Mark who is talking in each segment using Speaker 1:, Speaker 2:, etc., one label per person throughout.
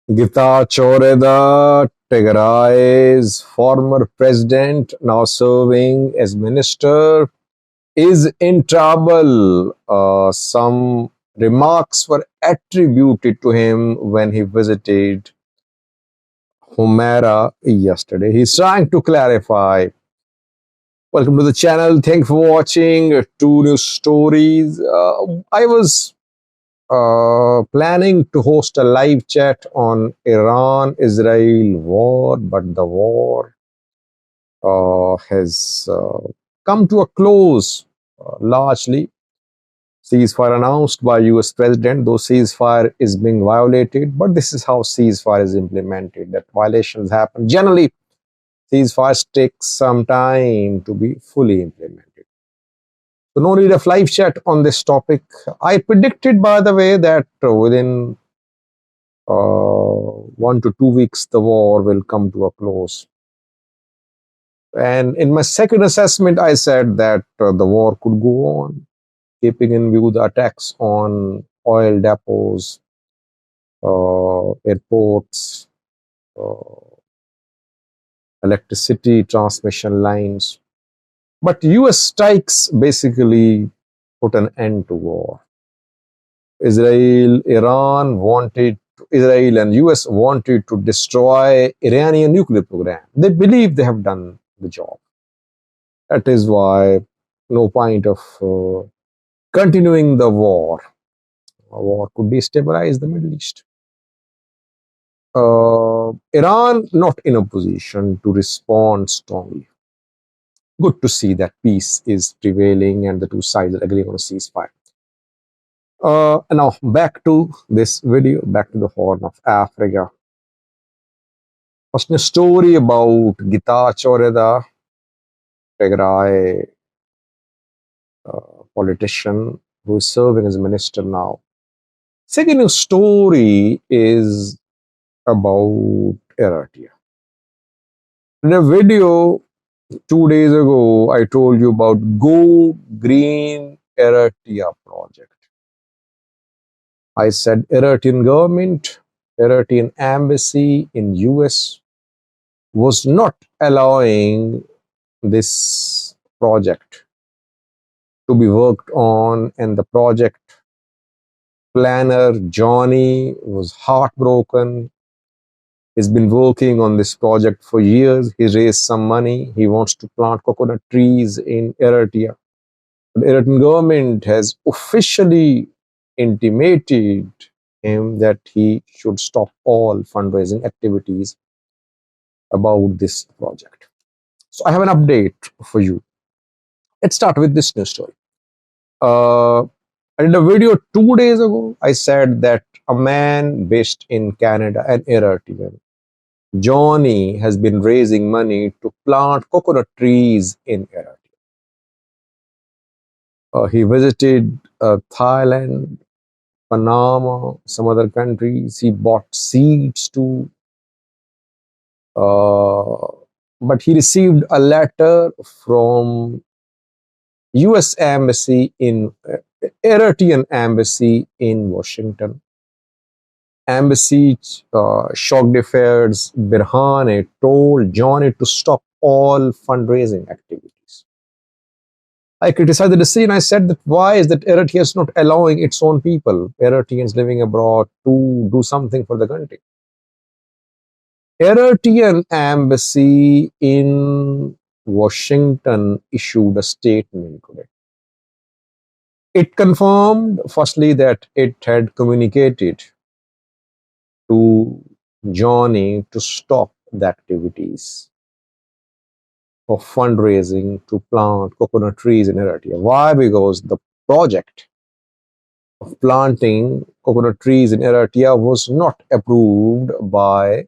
Speaker 1: Getachew Reda, Tigray's former president, now serving as minister, is in trouble. Some remarks were attributed to him when he visited Humera yesterday. He's trying to clarify. Welcome to the channel. Thanks for watching. Two news stories. I was planning to host a live chat on Iran-Israel war, but the war has come to a close largely. Ceasefire announced by US President, though ceasefire is being violated, but this is how ceasefire is implemented, that violations happen. Generally, ceasefires take some time to be fully implemented. So no need of live chat on this topic. I predicted, by the way, that within 1 to 2 weeks, the war will come to a close. And in my second assessment, I said that the war could go on, keeping in view the attacks on oil depots, airports, electricity transmission lines. But US strikes basically put an end to war. Israel and US wanted to destroy Iranian nuclear program. They believe they have done the job. That is why no point of continuing the war. A war could destabilize the Middle East. Iran not in a position to respond strongly. Good to see that peace is prevailing and the two sides are agreeing on a ceasefire. Now back to this video, back to the Horn of Africa. First, a story about Getachew Reda, Tigray politician who is serving as a minister now. Second story is about Eritrea. In a video 2 days ago, I told you about Go Green Eritrea project. I said Eritrean government, Eritrean embassy in US was not allowing this project to be worked on, and the project planner Johnny was heartbroken. He's been working on this project for years. He raised some money. He wants to plant coconut trees in Eritrea. The Eritrean government has officially intimated him that he should stop all fundraising activities about this project. So I have an update for you. Let's start with this news story. In a video 2 days ago, I said that a man based in Canada, an Eritrean, Johnny, has been raising money to plant coconut trees in Eritrea. He visited Thailand, Panama, some other countries. He bought seeds too. But he received a letter from US embassy in Eritrean embassy in Washington. Embassy shocked affairs Birhane told Johnny to stop all fundraising activities. I criticized the decision. I said that why is that Eritrea is not allowing its own people, Eritreans living abroad, to do something for the country. Eritrean embassy in Washington issued a statement today. It confirmed, firstly, that it had communicated to Johnny to stop the activities of fundraising to plant coconut trees in Eritrea. Why? Because the project of planting coconut trees in Eritrea was not approved by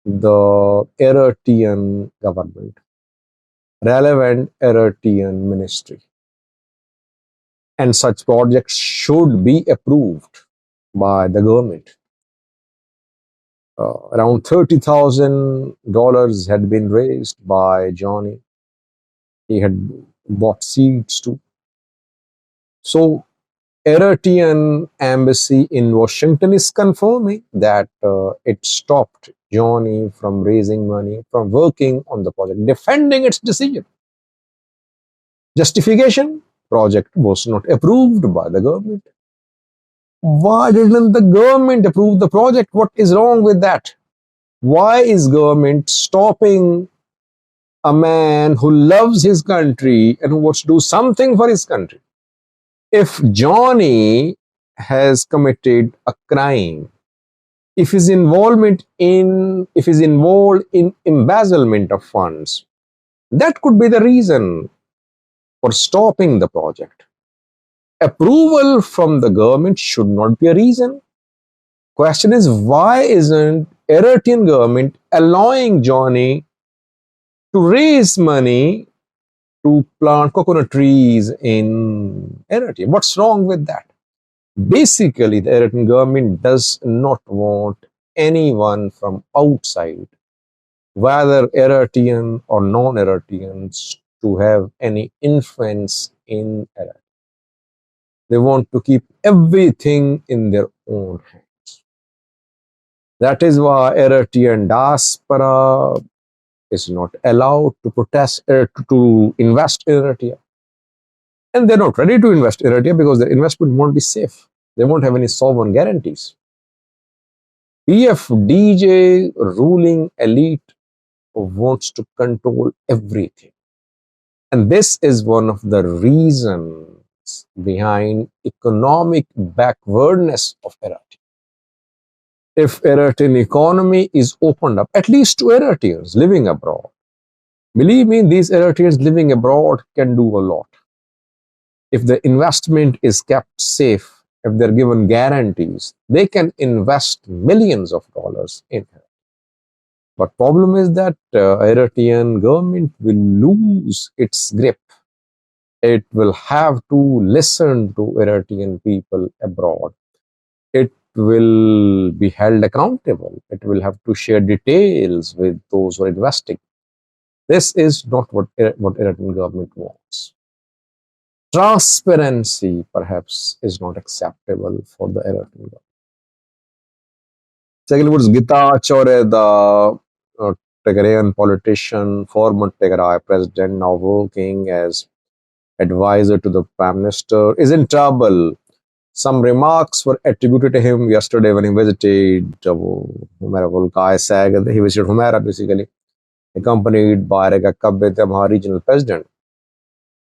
Speaker 1: the Eritrean government, relevant Eritrean ministry. And such projects should be approved by the government. Around $30,000 had been raised by Johnny. He had bought seeds too. So Eritrean embassy in Washington is confirming that it stopped Johnny from raising money, from working on the project, defending its decision. Justification: project was not approved by the government. Why didn't the government approve the project? What is wrong with that? Why is government stopping a man who loves his country and who wants to do something for his country? If Johnny has committed a crime, if he's involved in embezzlement of funds, that could be the reason for stopping the project. Approval from the government should not be a reason. Question is, why isn't Eritrean government allowing Johnny to raise money to plant coconut trees in Eritrea? What's wrong with that? Basically, the Eritrean government does not want anyone from outside, whether Eritrean or non-Eritreans, to have any influence in Eritrea. They want to keep everything in their own hands. That is why Eritrean diaspora is not allowed to protest to invest in Eritrea. And they're not ready to invest in Eritrea because their investment won't be safe. They won't have any sovereign guarantees. PFDJ ruling elite wants to control everything. And this is one of the reasons behind economic backwardness of Eritrea. If Eritrean economy is opened up, at least to Eritreans living abroad, believe me, these Eritreans living abroad can do a lot. If the investment is kept safe, if they're given guarantees, they can invest millions of dollars in it. But problem is that Eritrean government will lose its grip. It will have to listen to Eritrean people abroad. It will be held accountable. It will have to share details with those who are investing. This is not what Eritrean government wants. Transparency, perhaps, is not acceptable for the Eritrean government. Second was Getachew Reda, Tigrayan politician, former Tigray president, now working as advisor to the prime minister, is in trouble. Some remarks were attributed to him yesterday when he visited Humera Volkai. He visited Humera basically, accompanied by Rega the Amhara regional president.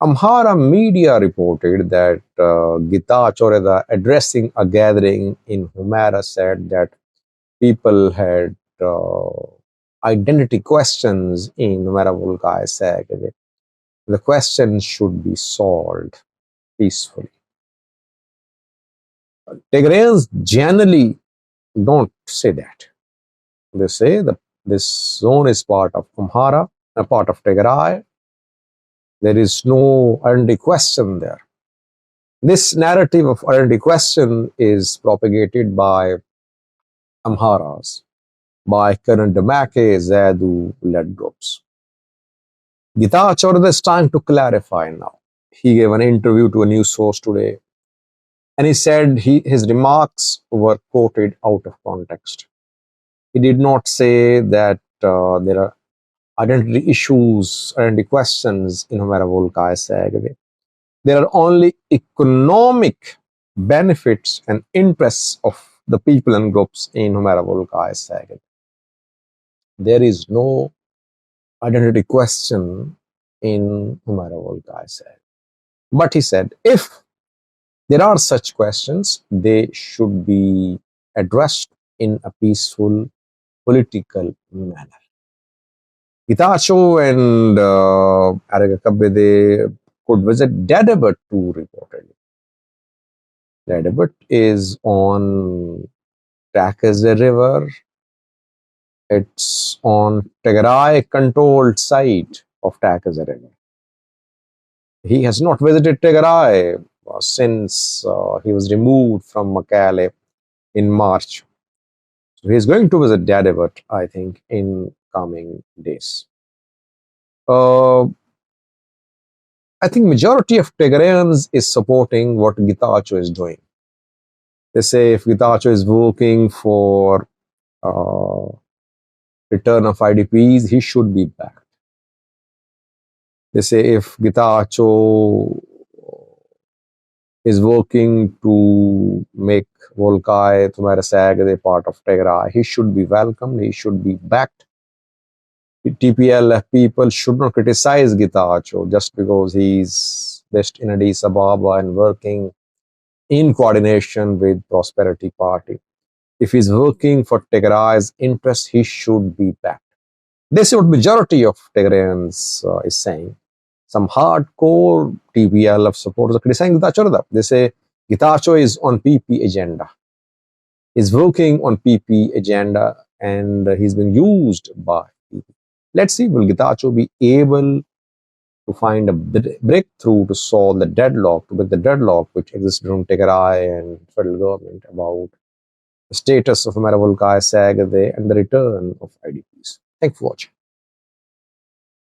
Speaker 1: Amhara media reported that Getachew Reda, addressing a gathering in Humera, said that people had identity questions in Humera Volkai. The questions should be solved peacefully. Tigrayans generally don't say that. They say that this zone is part of Amhara, a part of Tigray. There is no identity question there. This narrative of identity question is propagated by Amharas, by current Demake, Zedu-led groups. Getachew Reda is trying to clarify now. He gave an interview to a news source today, and he said his remarks were quoted out of context. He did not say that there are identity issues, identity questions in Humera Volkai. There are only economic benefits and interests of the people and groups in Humera Volkai. There is no identity question in Humera Volkai. But he said, if there are such questions, they should be addressed in a peaceful, political manner. Getachew and Andargachew, they could visit Dadabut too, reportedly. Dadabut is on Takaze River. It's on Tigray controlled site of Takaze River. He has not visited Tigray since he was removed from Mekelle in March. So he's going to visit Dadabut, I think, in coming days. I think majority of Tigrayans is supporting what Getachew is doing. They say if Getachew is working for return of IDPs, he should be backed. They say if Getachew is working to make Volkai Tumara Sagade part of Tigray, he should be welcomed, he should be backed. TPLF people should not criticize Getachew just because he's based in Addis Ababa and working in coordination with Prosperity Party. If he's working for Tigray's interests, he should be backed. This is what majority of Tigrayans is saying. Some hardcore TPLF supporters are criticizing Getachew Reda. They say Getachew is on PP agenda. He's working on PP agenda and he's being used by PP. Let's see, will Getachew be able to find a breakthrough to solve the deadlock, to break the deadlock which exists between Tigray and federal government about the status of Volkai Sagade and the return of IDPs. Thanks for watching.